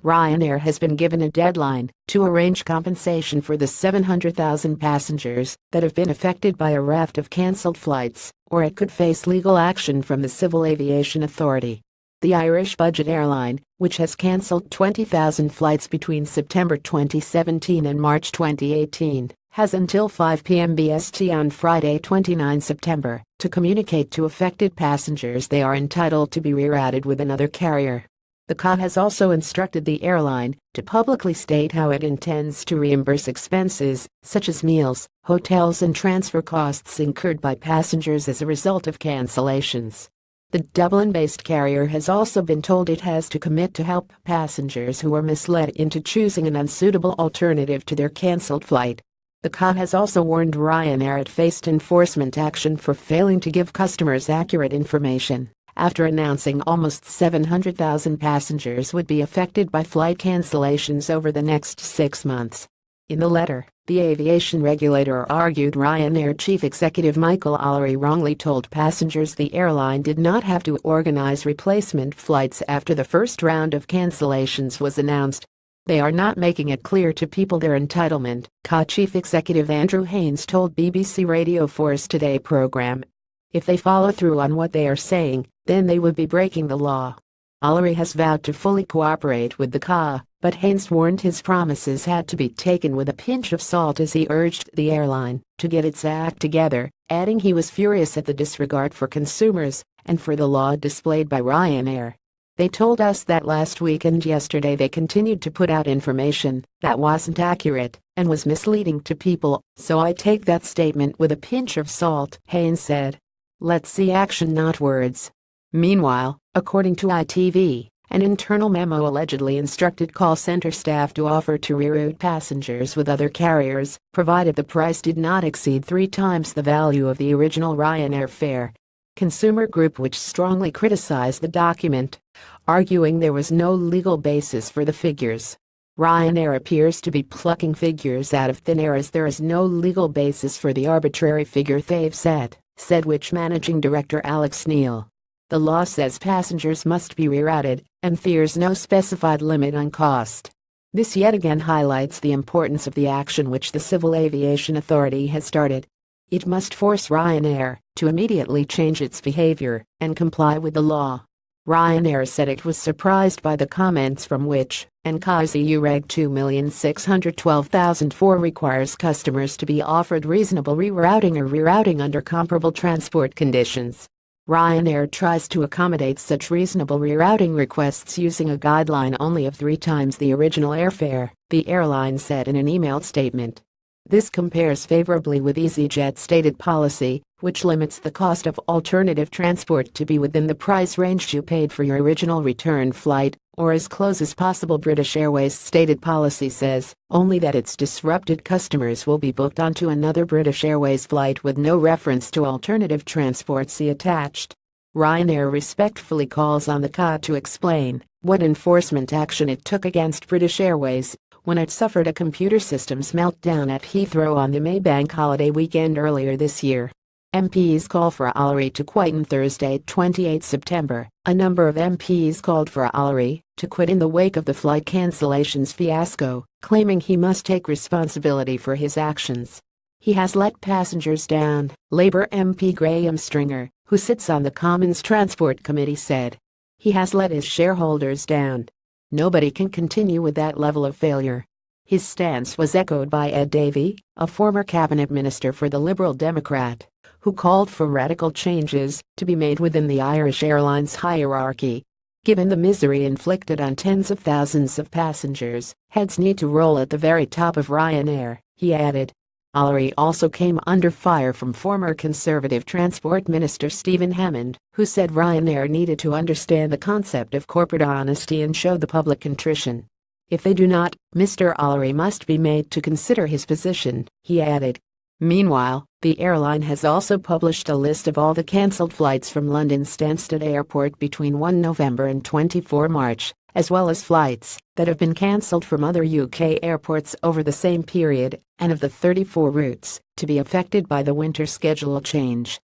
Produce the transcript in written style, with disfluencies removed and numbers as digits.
Ryanair has been given a deadline to arrange compensation for the 700,000 passengers that have been affected by a raft of cancelled flights, or it could face legal action from the Civil Aviation Authority. The Irish budget airline, which has cancelled 20,000 flights between September 2017 and March 2018, has until 5 p.m. BST on Friday 29 September to communicate to affected passengers they are entitled to be rerouted with another carrier. The CAA has also instructed the airline to publicly state how it intends to reimburse expenses, such as meals, hotels and transfer costs incurred by passengers as a result of cancellations. The Dublin-based carrier has also been told it has to commit to help passengers who are misled into choosing an unsuitable alternative to their cancelled flight. The CAA has also warned Ryanair it faced enforcement action for failing to give customers accurate information, after announcing almost 700,000 passengers would be affected by flight cancellations over the next 6 months. In the letter, the aviation regulator argued Ryanair chief executive Michael O'Leary wrongly told passengers the airline did not have to organize replacement flights after the first round of cancellations was announced. They are not making it clear to people their entitlement, CAA chief executive Andrew Haines told BBC Radio 4's Today program. If they follow through on what they are saying, then they would be breaking the law. O'Leary has vowed to fully cooperate with the CAA, but Haines warned his promises had to be taken with a pinch of salt as he urged the airline to get its act together, adding he was furious at the disregard for consumers and for the law displayed by Ryanair. They told us that last week and yesterday they continued to put out information that wasn't accurate and was misleading to people, so I take that statement with a pinch of salt, Haines said. Let's see action, not words. Meanwhile, according to ITV, an internal memo allegedly instructed call center staff to offer to reroute passengers with other carriers, provided the price did not exceed 3 times the value of the original Ryanair fare. Consumer group which strongly criticized the document, arguing there was no legal basis for the figures. Ryanair appears to be plucking figures out of thin air as there is no legal basis for the arbitrary figure they've said which managing director Alex Neil. The law says passengers must be rerouted, and there's no specified limit on cost. This yet again highlights the importance of the action which the Civil Aviation Authority has started. It must force Ryanair to immediately change its behavior and comply with the law. Ryanair said it was surprised by the comments from which, and CAA's EU Reg 2,612,004 requires customers to be offered reasonable rerouting or rerouting under comparable transport conditions. Ryanair tries to accommodate such reasonable rerouting requests using a guideline only of 3 times the original airfare, the airline said in an emailed statement. This compares favorably with EasyJet's stated policy, which limits the cost of alternative transport to be within the price range you paid for your original return flight, or as close as possible. British Airways' stated policy says only that its disrupted customers will be booked onto another British Airways flight with no reference to alternative transport. See attached. Ryanair respectfully calls on the CAA to explain what enforcement action it took against British Airways when it suffered a computer systems meltdown at Heathrow on the Maybank holiday weekend earlier this year. MPs call for O'Leary to quit. On Thursday, 28 September, a number of MPs called for O'Leary to quit in the wake of the flight cancellations fiasco, claiming he must take responsibility for his actions. He has let passengers down, Labour MP Graham Stringer, who sits on the Commons Transport Committee, said. He has let his shareholders down. Nobody can continue with that level of failure. His stance was echoed by Ed Davey, a former cabinet minister for the Liberal Democrat, who called for radical changes to be made within the Irish Airlines hierarchy. Given the misery inflicted on tens of thousands of passengers, heads need to roll at the very top of Ryanair, he added. O'Leary also came under fire from former Conservative Transport Minister Stephen Hammond, who said Ryanair needed to understand the concept of corporate honesty and show the public contrition. If they do not, Mr. O'Leary must be made to consider his position, he added. Meanwhile, the airline has also published a list of all the cancelled flights from London Stansted Airport between 1 November and 24 March, as well as flights that have been cancelled from other UK airports over the same period, and of the 34 routes to be affected by the winter schedule change.